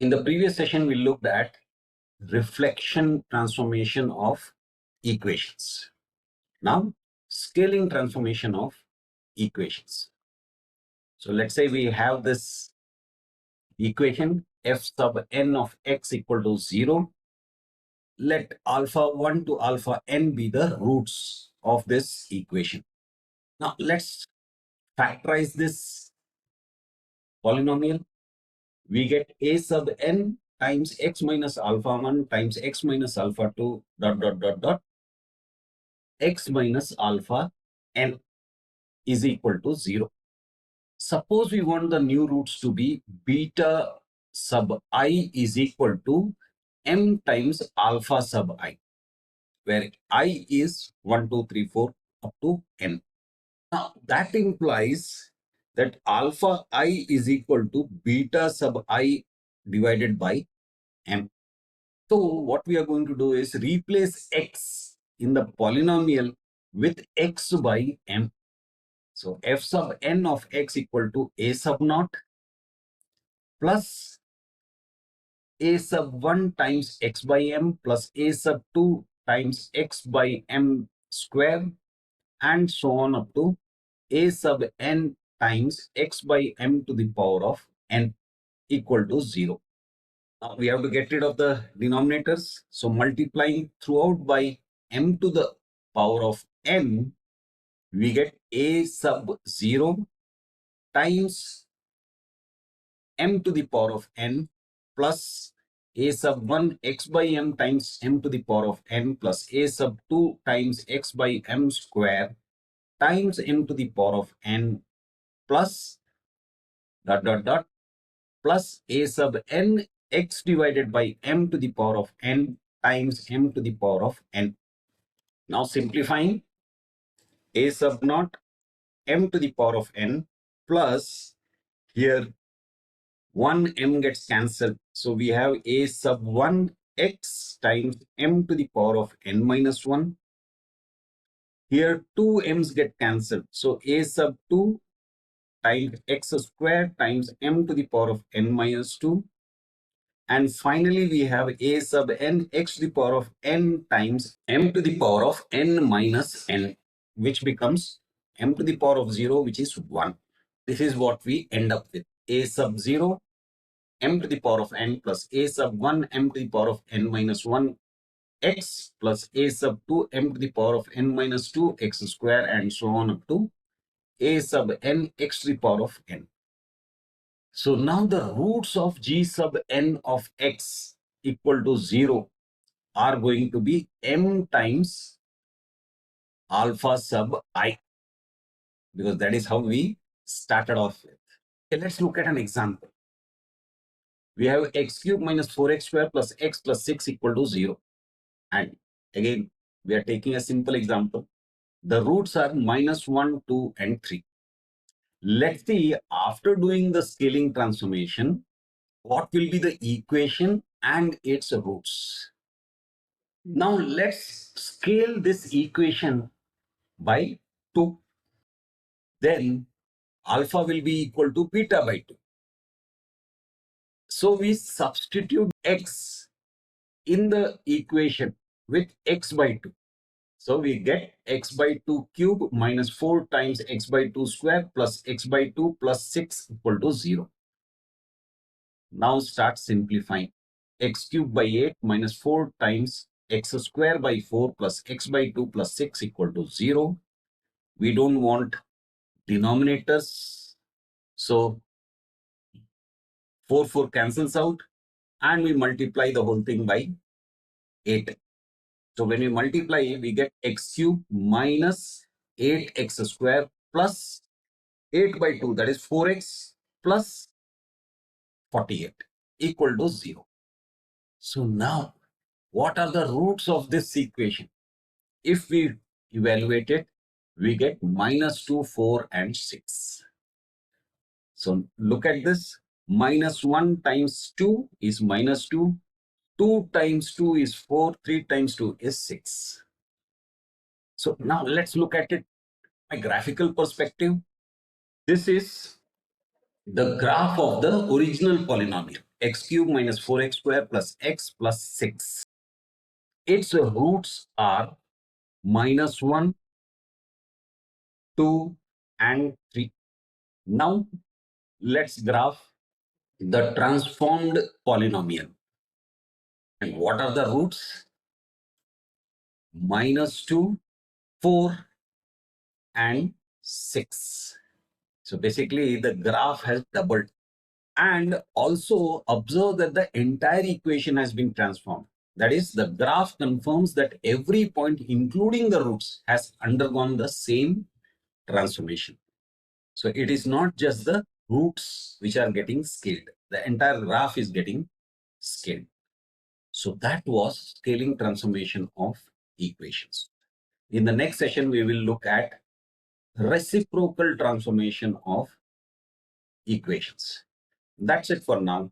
In the previous session, we looked at reflection transformation of equations. Now, scaling transformation of equations. So let's say we have this equation f sub n of x equal to 0. Let alpha 1 to alpha n be the roots of this equation. Now, let's factorize this polynomial. We get a sub n times x minus alpha 1 times x minus alpha 2 dot x minus alpha n is equal to 0. Suppose we want the new roots to be beta sub I is equal to m times alpha sub I, where I is 1, 2, 3, 4 up to n. Now that implies that alpha I is equal to beta sub I divided by m. So what we are going to do is replace x in the polynomial with x by m. So f sub n of x equal to a sub naught plus a sub 1 times x by m plus a sub 2 times x by m square, and so on up to a sub n times x by m to the power of n equal to 0. Now we have to get rid of the denominators. So multiplying throughout by m to the power of n, we get a sub 0 times m to the power of n plus a sub 1 x by m times m to the power of n plus a sub 2 times x by m square times m to the power of n plus plus a sub n x divided by m to the power of n times m to the power of n. Now simplifying, a sub naught m to the power of n plus here 1 m gets cancelled. So we have a sub 1 x times m to the power of n minus 1. Here 2 m's get cancelled. So a sub 2 times x square times m to the power of n minus 2. And finally, we have a sub n x to the power of n times m to the power of n minus n, which becomes m to the power of 0, which is 1. This is what we end up with. A sub 0 m to the power of n plus a sub 1 m to the power of n minus 1 x plus a sub 2 m to the power of n minus 2 x square, and so on up to a sub n x to the power of n. So now the roots of g sub n of x equal to 0 are going to be m times alpha sub I, because that is how we started off with. Okay, let's look at an example. We have x cube minus 4x square plus x plus 6 equal to 0. And again, we are taking a simple example. The roots are minus 1, 2, and 3. Let's see, after doing the scaling transformation, what will be the equation and its roots. Now let's scale this equation by 2. Then alpha will be equal to beta by 2. So we substitute x in the equation with x by 2. So we get x by 2 cube minus 4 times x by 2 square plus x by 2 plus 6 equal to 0. Now start simplifying. X cube by 8 minus 4 times x square by 4 plus x by 2 plus 6 equal to 0. We don't want denominators. So 4 cancels out, and we multiply the whole thing by 8. So when we multiply, we get x cube minus 8x square plus 8 by 2, that is 4x plus 48 equal to 0. So now, what are the roots of this equation? If we evaluate it, we get minus 2, 4, and 6. So look at this. Minus 1 times 2 is minus 2. 2 times 2 is 4. 3 times 2 is 6. So now let's look at it from a graphical perspective. This is the graph of the original polynomial. x cube minus 4x square plus x plus 6. Its roots are minus 1, 2, and 3. Now, let's graph the transformed polynomial. And what are the roots? Minus 2, 4, and 6. So basically, the graph has doubled. And also observe that the entire equation has been transformed. That is, the graph confirms that every point, including the roots, has undergone the same transformation. So it is not just the roots which are getting scaled. The entire graph is getting scaled. So that was scaling transformation of equations. In the next session, we will look at reciprocal transformation of equations. That's it for now.